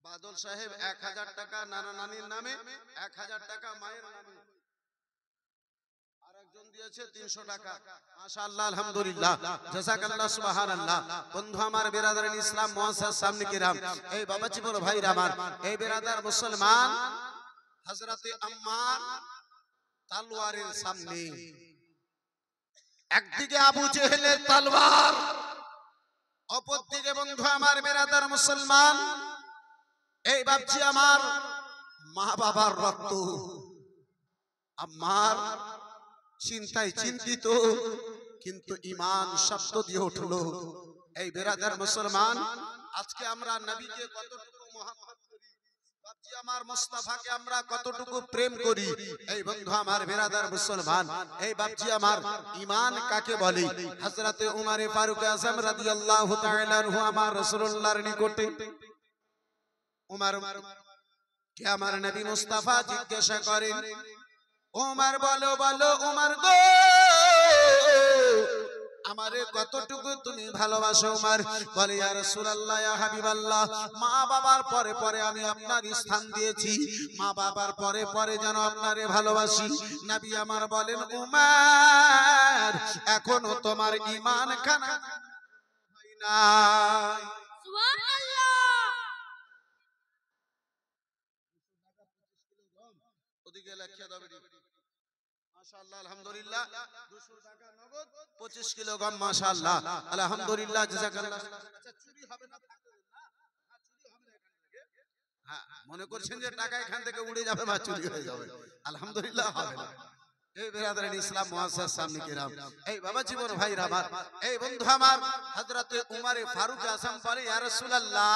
বাদল সাহেব 1000 টাকা নানা নানির নামে, 1000 টাকা মায়ের নামে, আরেকজন দিয়েছে 300 টাকা। মাশাআল্লাহ, আলহামদুলিল্লাহ, জাযাকাল্লাহ, সুবহানাল্লাহ। বন্ধু আমার বিরাদার ইসলাম মুআসসাস সামনে কিরাম, এই বাবা জীবন ভাইরা আমার, এই বিরাদার মুসলমান হযরতে আম্মার তলোয়ারের সামনে একদিকে আবু জেহেলের তলোয়ার, অপরদিকে বন্ধু আমার বিরাদার মুসলমান এই বাপজি আমার মা বাবার রক্ত। আম্মার চিন্তায় চিন্তিত, কিন্তু ঈমান শব্দ দিয়ে উঠলো। এই বিরাদার মুসলমান, আজকে আমরা নবীকে কতটুকু মহব্বত করি, বাপজি আমার মুস্তাফাকে আমরা কতটুকু প্রেম করি। এই বন্ধু আমার বিরাদার মুসলমান, এই বাপজি আমার ঈমান কাকে বলে? হযরতে উমর ফারুক আযম রাদিয়াল্লাহু তাআলা আনহু আমার রাসূলুল্লাহর নিকটে, উমর কে আমার নবী মুস্তাফা জিজ্ঞাসা করেন, উমর বলো বলো উমর গো, আমারে কতটুকু তুমি ভালোবাসো? উমর বলে, ইয়া রাসূলুল্লাহ, ইয়া হাবিবাল্লাহ, মা বাবার পরে পরে আমি আপনার স্থান দিয়েছি, মা বাবার পরে পরে যেন আপনারে ভালোবাসি। নবী আমার বলেন, উমর এখনো তোমার ঈমান খানা হয় না। সুবহানাল্লাহ। ওদিকে লেখা দাও বেটি। মাশাআল্লাহ, আলহামদুলিল্লাহ, 200 টাকা নগদ, 25 কিলো গম। মাশাআল্লাহ, আলহামদুলিল্লাহ, জাযাকাল্লাহ। আচ্ছা, চুরি হবে না? চুরি হবে না এখান থেকে? হ্যাঁ, মনে করছেন যে টাকা এখান থেকে উড়ে যাবে বা চুরি হয়ে যাবে? আলহামদুলিল্লাহ, হবে না। এই বিরাদার ইসলাম মুআসসাস সামনে কিরাম, এই বাবা জীবন ভাইরা আমার, এই বন্ধু আমার হযরতে উমর ফারুক আযম বলে, ইয়া রাসূলুল্লাহ,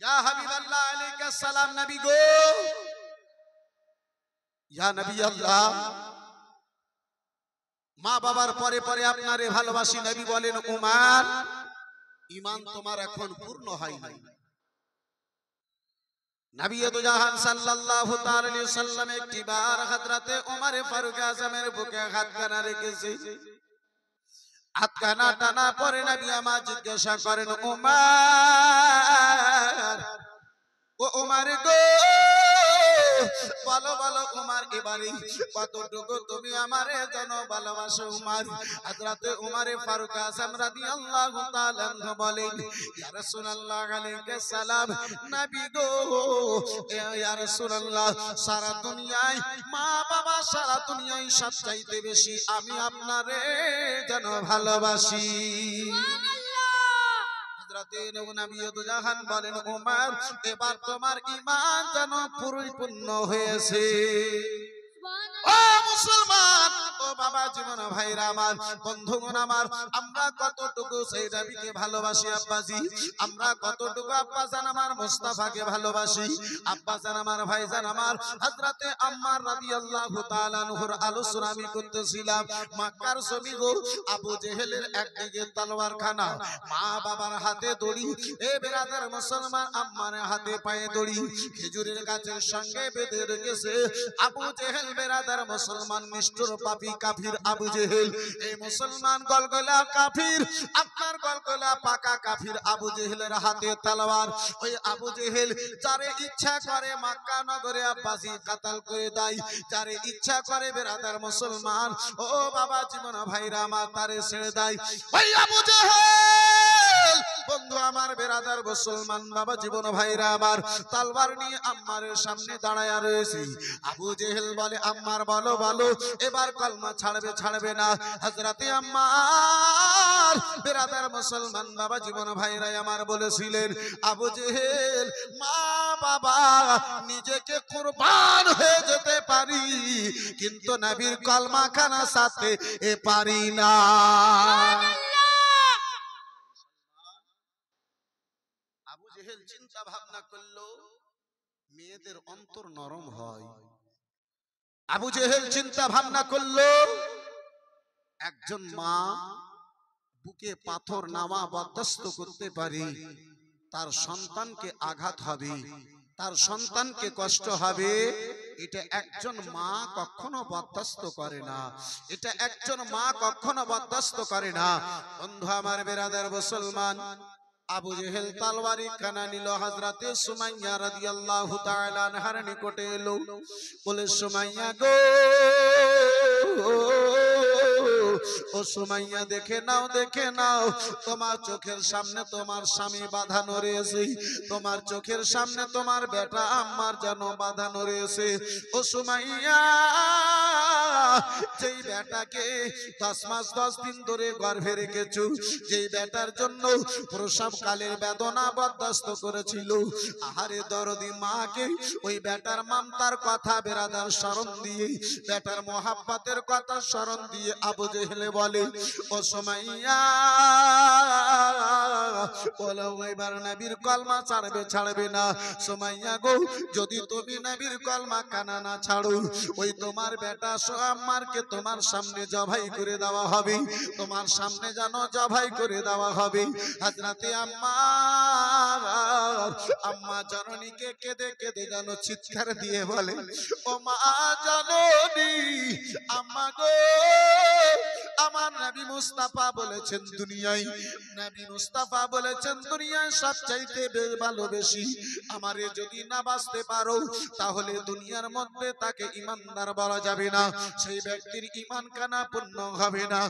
ইয়া হাবিবাল্লাহ, আলাইহিস সালাম, নবী গো, ইয়া নবী আল্লাহ, মা বাবার পরে পরে আপনারে ভালোবাসি। নবী বলেন, উমর ঈমান তোমার এখন পূর্ণ হয় নাই। নবী তো জাহান সাল্লাল্লাহু তাআলা আলাইহি সাল্লাম একটিবার হযরতে উমর ফারুক আযমের বুকে হাতখানা রেখেছে। হাতখানা টানা পরে নবী আমার জিজ্ঞাসা করেন, উমর, ও উমর গো, বলো বলো উমর, এবারে কতটুকু তুমি আমারে জানো ভালোবাসো? উমর হযরতে উমর ফারুক আযম রাদিয়াল্লাহু তাআলা আনহু বলেন, ইয়া রাসূলুল্লাহ আলাইহিস সালাম, নবী গো, ইয়া রাসূলুল্লাহ, সারা দুনিয়ায় মা বাবা, সারা দুনিয়ায় সবচাইতে বেশি আমি আপনারে জানো ভালোবাসি। হযরতে নবী তো জাহান বলেন, উমর এবার তোমার ঈমান যেন পরিপূর্ণ হয়েছে। ও মুসলমান, ও বাবা জীবন ভাইরা আমার, বন্ধুগণ আমার, আমরা কতটুকু সেই নবীকে ভালোবাসি আব্বাজি, আমরা কতটুকু আব্বাজান আমার মুস্তাফাকে ভালোবাসি। আব্বাজান আমার, ভাইজান আমার, হযরতে আম্মার রাদিয়াল্লাহু তাআলা আনহুর আলোচনা আমি করতেছিলাম। মক্কার জমি গো, আবু জেহেলের একদিকে তলোয়ার খানা, মা বাবার হাতে দড়ি, এ বেরাদার মুসলমান আম্মার হাতে পায়ে দড়ি, খেজুরের গাছের সঙ্গে বেঁধে রেখেছে আবু জেহেল। বেরাদার মুসলমান নিষ্ঠুর পাপী কাফির আবু জেহেল, এই মুসলমান গলগলা কাফির, আপনার গলগলা পাকা কাফির আবু জেহেলের হাতে তলোয়ার। ওই আবু জেহেল যারে ইচ্ছা করে মক্কা নগরে আব্বাসি কাতাল করে দেয়, যারে ইচ্ছা করে বেরাদার মুসলমান ও বাবা জীবন ভাইরা আমার তারে ছেড়ে দেয়। ওই আবু জেহেল বন্ধু আমার, বেরাদার মুসলমান বাবা জীবন ভাইরা আমার, তলোয়ার নিয়ে আম্মারের সামনে দাঁড়ায়া রয়েছে। আবু জেহেল বলে, আম্মার বলো বলো এবার কলমা ছাড়বে ছাড়বে না? হযরতে আম্মার বেরাদার মুসলমান বাবা জীবন ভাইরা আমার বলেছিলেন, আবু জেহেল মা বাবা নিজেকে কুরবান হয়ে যেতে পারি, কিন্তু নবীর কলমা খানা সাথে এ পারি না। আবু জেহেল চিন্তা ভাবনা করলো, মেয়েদের অন্তর নরম হয়। আবু জেহেল চিন্তা ভাবনা করলো, একজন মা বুকে পাথর নামা বরদাস্ত করতে পারে, তার সন্তানকে আঘাত হবে, তার সন্তানকে কষ্ট হবে, এটা একজন মা কখনো বরদাস্ত করে না, এটা একজন মা কখনো বরদাস্ত করে না। বন্ধু আমার বেরাদার মুসলমান, আবু জেহেল তলোয়ারি খানা নিল, হযরতে সুমাইয়া রাদিয়াল্লাহু তাআলা আনহার নিকটে এলো, বলে সুমাইয়া গো, ও সুমাইয়া দেখে নাও দেখে নাও, তোমার চোখের সামনে তোমার স্বামী বাঁধানো রয়েছে, তোমার চোখের সামনে তোমার বেটা আম্মার যেন বাঁধানো রয়েছে। ও সুমাইয়া, যেই বেটাকে 10 মাস 10 দিন ধরে গর্ভে রেখেছো, যেই বেটার জন্য প্রসব কালের বেদনা বরদাস্ত করেছিল, আহারে দরদি মাকে ওই বেটার মামতার কথা বেরাদার স্মরণ দিয়ে, বেটার মোহাব্বতের কথা স্মরণ দিয়ে আবু জেহেল বলে, ও সুমাইয়া বলো এবার নবীর কলমা ছাড়বে ছাড়বে না? সুমাইয়া গো, যদি তুমি নবীর কলমা কানা না ছাড়ো, ওই তোমার বেটা আম্মারকে তোমার সামনে জবাই করে দেওয়া হবে, তোমার সামনে যেন জবাই করে দেওয়া হবে। হযরতে আম্মা জননীকে কেঁদে কেঁদে যেন চিৎকার দিয়ে বলে, ও মা জননী, আম্মা গো, আমার নবী মুস্তাফা বলেছেন দুনিয়ায়, নবী মুস্তাফা বলেছেন দুনিয়ায় সবচাইতে ভালোবেসি আমারে যদি না বাঁচতে পারো, তাহলে দুনিয়ার মধ্যে তাকে ঈমানদার বলা যাবে না, সেই ব্যক্তির ঈমান কানা পূর্ণ হবে না।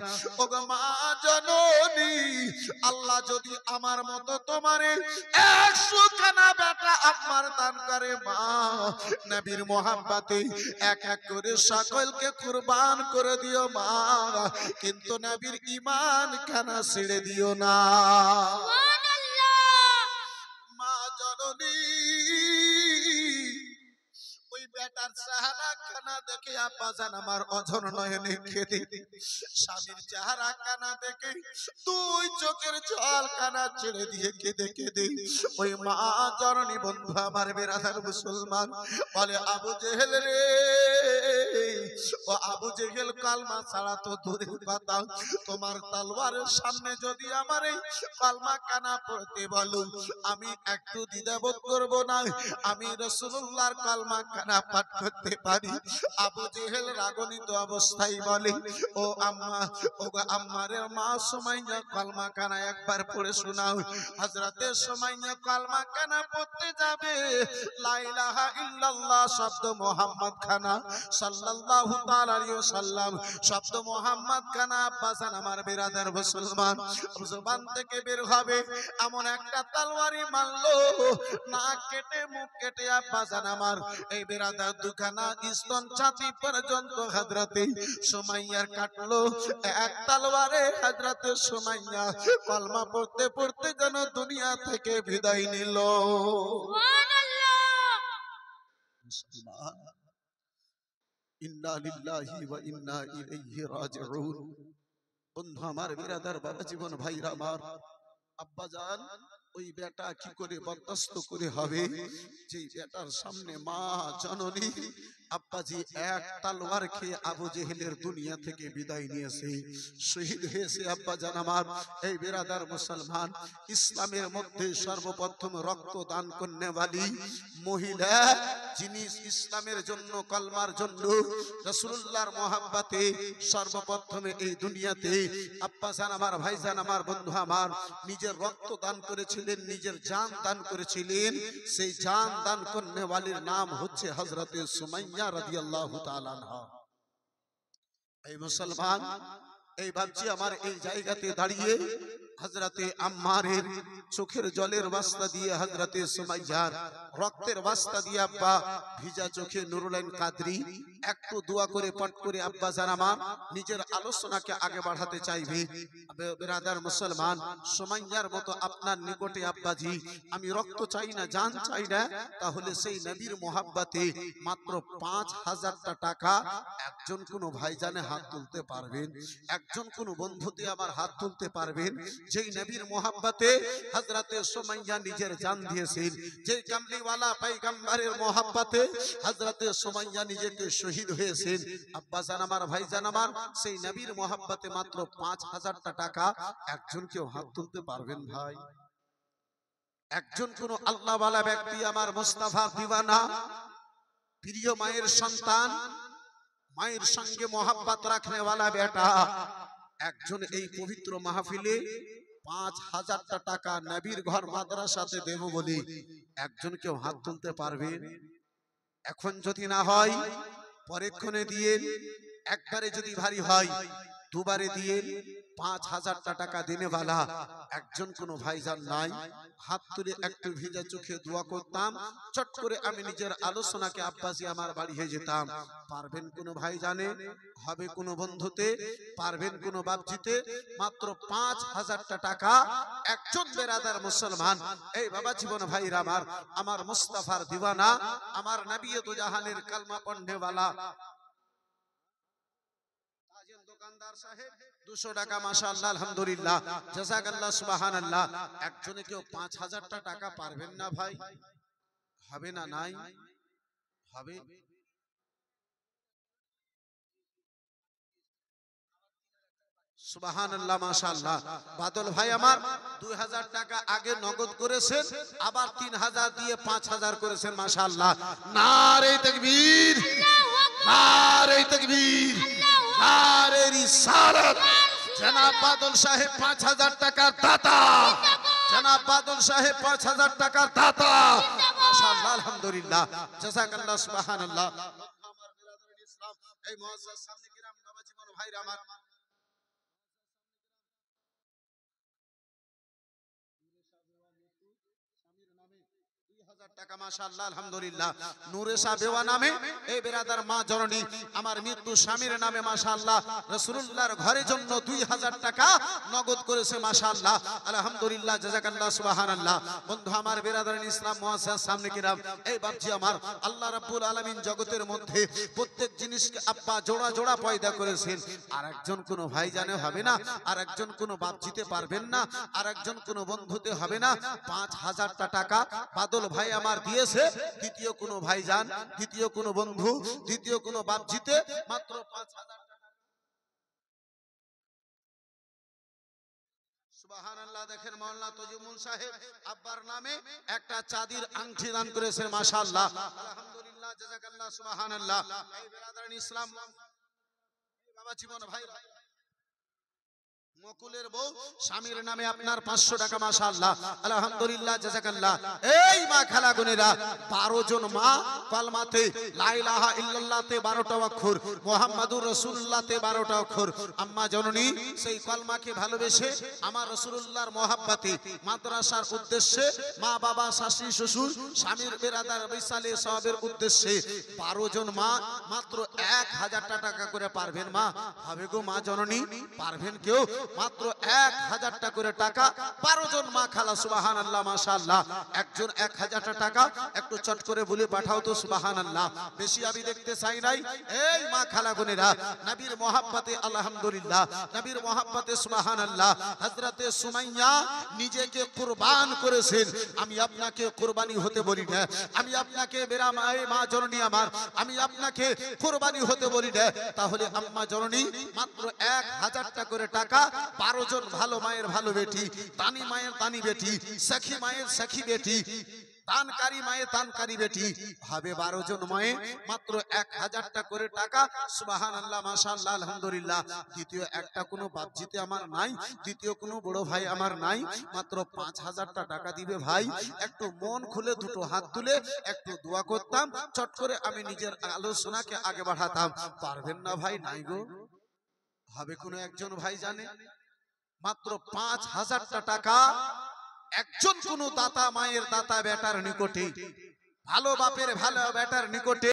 ও গো মা জননী, আল্লাহ যদি আমার মতো তোমারে 100 খানা বেটা আমার দান করে মা, নবীর মোহাব্বতে এক এক করে সকলকে কুরবান করে দিও মা, কিন্তু নবীর ঈমান খানা ছেড়ে দিও না। মা জননী ওই বেটার চেহারা কানা দেখে আব্বাজান আমার অঝর নয়নে কেঁদে, স্বামীর চেহারা কানা দেখে দুই চোখের জল কানা ছেড়ে দিয়ে কেঁদে কেঁদে ওই মা জননী বন্ধু আমার বেরাদার মুসলমান বলে, আবু জেহেল রে, ও আবু জেহেল, কালমা ছাড়া তো দূরের কথা, তোমার তলোয়ারের সামনে যদি আমার এই কালমা কানা পড়তে বলো, আমি একটু দ্বিধাবোধ করব না, আমি রাসূলুল্লাহর কালমা কানা পাঠ করতে পারি। আবু জেহেল রাগনিত অবস্থায় বলে, ও আম্মা, ও আম্মারের মা সুমাইয়া কালমা কানা একবার পড়ে শোনাও। হযরতে সুমাইয়া কালমা কানা পড়তে যাবে, লা ইলাহা ইল্লাল্লাহ শব্দ, মুহাম্মদ খানা সাল্লাল্লাহু তাআলা আলাইহি ওয়াসাল্লাম শব্দ, মুহাম্মদ খানা আব্বাসান আমার বেরাদার মুসলমান জবান থেকে বের হবে, এমন একটা তলোয়ারি মারলো, নাক কেটে মুখ কেটে আব্বাসান আমার এই বেরাদার দুখানা স্তন ছাতি পর্যন্ত হযরতে সুমাইয়ার কাটলো এক তলোয়ারে। হযরতে সুমাইয়া কলমা পড়তে পড়তে যেন দুনিয়া থেকে বিদায় নিল। সুবহানাল্লাহ। ইন্না লিল্লাহি ওয়া ইন্না ইলাইহি রাজিউন। বন্ধু আমার, বিরাদার, বাবা জীবন, ভাইরা আমার, আব্বা জান ওই বেটা কি করে বরদাস্ত করে হবে যে বেটার সামনে মা জননী আব্বাজি এক তলোয়ার খেয়ে আবু জেহেলের দুনিয়া থেকে বিদায় নিয়েছে, শহীদ হয়েছে। আব্বা জান আমার, এই বিরাদার মুসলমান, ইসলামের মধ্যে সর্বপ্রথম রক্ত দান করনেওয়ালি মহিলা, যিনি ইসলামের জন্য, কলমার জন্য, রাসূলুল্লাহর মহব্বতে সর্বপ্রথমে এই দুনিয়াতে আব্বা জান আমার, ভাইজান আমার, বন্ধু আমার, নিজের রক্ত দান করেছিলেন, নিজের জান দান করেছিলেন। সেই জান দান করনেওয়ালির নাম হচ্ছে হযরতে সুমাইয়া রাদিয়াল্লাহু তাআলা আনহা। এই মুসলমান, এই ভাবছি আমার, এই জায়গাতে দাঁড়িয়ে হযরতে আম্মারের চোখের জলের ওয়াস্তা দিয়ে, হযরতে সুমাইয়ার রক্তের ওয়াস্তা দিয়ে আব্বা ভিজা চোখে নুরুল আইন কাদরি একটু দোয়া করে পাঠ করে আব্বা জান আমার নিজের আলোচনাকে আগে বাড়াতে চাইবে। বিরাদার মুসলমান, সুমাইয়ার মতো আপনার নিকটে আব্বাজি আমি রক্ত চাই না, জান চাই না, তাহলে সেই নবীর মোহাব্বতে মাত্র ৫,০০০ টাকা একজন কোন ভাইজানে হাত তুলতে পারবেন? একজন কোন বন্ধুতে আমার হাত তুলতে পারবেন? যেই নবীর মোহাব্বতে হযরতে সুমাইয়া নিজের জান দিয়েছেন, যেই কামলিওয়ালা পয়গম্বরের মোহাব্বতে হযরতে সুমাইয়া নিজেকে শহীদ হয়েছেন। আব্বা জান আমার, ভাই জান আমার, সেই নবীর মোহাব্বতে মাত্র ৫,০০০ টাকা একজন কেউ হাত তুলতে পারবেন ভাই? একজন কোন আল্লাহওয়ালা ব্যক্তি আমার, মুস্তাফা দিওয়ানা, প্রিয় মায়ের সন্তান, মায়ের সঙ্গে মোহাব্বত রাখনেওয়ালা বেটা, একজন এই পবিত্র মাহফিলে ৫,০০০ টাকা নবীর ঘর মাদ্রাসাতে দেব বলে একজন কেউ হাত তুলতে পারবে? এখন যদি না হয় পরেক্ষণে দিয়ে, একবারে যদি ভারী হয় দুবারে দিয়ে ৫,০০০ টাকা দিনেওয়ালা একজন কোন ভাইজান নাই? হাত তুলে একটু ভিজা চোখে দোয়া করতাম, চট করে আমি নিজের আলোচনাকে আব্বাজি আমার বাড়িয়ে যেতাম। পারবেন কোন ভাইজানে? হবে কোন বন্ধুতে? পারবেন কোন বাপজিতে? মাত্র ৫,০০০ টাকা একজন বেরাদার মুসলমান, এই বাবা জীবন ভাইরা আমার, আমার মুস্তাফার দিওয়ানা, আমার নবী দু জাহানের কালমা পড়নেওয়ালা দোকানদার সাহেব 200 টাকা, মাশাআল্লাহ, আলহামদুলিল্লাহ, জাযাকাল্লাহ, সুবহানাল্লাহ। একজনে কেউ ৫,০০০ টাকা পারবেন না ভাই? হবে না? নাই হবে? সুবহানাল্লাহ, মাশাআল্লাহ। বাদল ভাই আমার ২০০০ টাকা আগে নগদ করেছেন, আবার ৩০০০ দিয়ে ৫,০০০ করেছেন, মাশাআল্লাহ। নারে তাকবীর, নারে তাকবীর, নারে রিসালাত। জনাব বাদল সাহেব ৫,০০০ টাকার দাতা, জনাব বাদল সাহেব ৫,০০০ টাকার দাতা, মাশাআল্লাহ, আলহামদুলিল্লাহ, জাযাকাল্লাহ, সুবহানাল্লাহ। আমার বিরাদরান ইসলাম, এই মুআজ্জাজ সামনে কিরাম, বাবা জীবন ভাইরা আমার, টাকা, মাশাআল্লাহ, আলহামদুলিল্লাহ, নূরে শাহ বেওয়া নামে এই বিরাদার মা জননী আমার মৃত্যু স্বামীর নামে মাশাআল্লাহ রাসূলুল্লাহর ঘরের জন্য ২০০০ টাকা নগদ করেছে, মাশাআল্লাহ, আলহামদুলিল্লাহ, জাযাকাল্লাহ, সুবহানাল্লাহ। বন্ধু আমার বিরাদার ইসলাম মুআজ্জাজ সামনে কিরাম, এই বাপজি আমার, আল্লাহ রাব্বুল আলামিন জগতের মধ্যে প্রত্যেক জিনিসকে আব্বা জোড়া জোড়া পয়দা করেছেন। আর একজন কোন ভাই জানে হবে না? আর একজন কোন বাপজিতে পারবেন না? আর একজন কোন বন্ধুতে হবে না? ৫,০০০ টাকা বাদল ভাই আমার দিয়েছে, দ্বিতীয় কোন ভাইজান, দ্বিতীয় কোন বন্ধু, দ্বিতীয় কোন বাপজিতে মাত্র ৫,০০০ টাকা। সুবহানাল্লাহ। দেখেন মাওলানা তজিমুল সাহেব আব্বার নামে একটা চাঁদির আংটি দান করেছেন, মাশাআল্লাহ, আলহামদুলিল্লাহ, জাযাকাল্লাহ, সুবহানাল্লাহ। এই বিরাদারান ইসলাম, বাবা জীবন ভাই, মকুলের বউ স্বামীর নামে আপনার ৫০০ টাকা, মাশাআল্লাহ, আলহামদুলিল্লাহ, জাযাকাল্লাহ। এই মা খালা গুনেরা, ১২ জন মা কলমাতে লা ইলাহা ইল্লাল্লাহতে ১২টা অক্ষর, মুহাম্মাদুর রাসূলুল্লাহতে ১২টা অক্ষর। আম্মা জননী সেই কলমাকে ভালোবেসে আমার রাসূলুল্লাহর মহব্বতে মাদ্রাসার উদ্দেশ্যে, মা বাবা শাশুড়ি শ্বশুর স্বামীর বেরাদার বিসালে সওয়াবের উদ্দেশ্যে ১২ জন মা মাত্র ১,০০০ টাকা করে পারবেন? মা হবে গো মা জননী, পারবেন কেউ? মাত্র 1000 করে টাকা 12 জন মা খালা সুবহানাল্লাহ মাশাআল্লাহ একজন 1000 টাকা একটু চট করে বলে পাঠাও তো সুবহানাল্লাহ বেশি আমি দেখতে চাই নাই এই মা খালা বোনেরা নবীর মহব্বতে আলহামদুলিল্লাহ নবীর মহব্বতে সুবহানাল্লাহ হযরতে সুমাইয়া নিজেকে কুরবান করেছেন আমি আপনাকে কুরবানি হতে বলি না আমি আপনাকে মেরা মা জননী আমার আমি আপনাকে কুরবানি হতে বলি না তাহলে আম্মা জননী মাত্র 1000 করে টাকা 12 জন ভালো মায়ের ভালো বেটি তানি মায়ের তানি বেটি সখী মায়ের সখী বেটি দানকারী মায়ের দানকারী বেটি ভাবে 12 জন মায়ে মাত্র 1000 করে টাকা সুবহানাল্লাহ মাশাআল্লাহ আলহামদুলিল্লাহ দ্বিতীয় একটা কোনো বাপজিতে আমার নাই দ্বিতীয় কোনো বড় ভাই আমার নাই মাত্র 5000 টাকা দিবে ভাই একটু মন খুলে দুটো হাত তুলে একটু দোয়া করতাম চট করে আমি নিজের আলোচনাকে আগে বাড়াতাম পারবেন না ভাই নাই গো হবে কোনো একজন ভাই জানে মাত্র 5000 টাকা একজন কোন দাতা মায়ের দাতা বেটার নিকটে ভালো বাপের ভালো বেটার নিকটে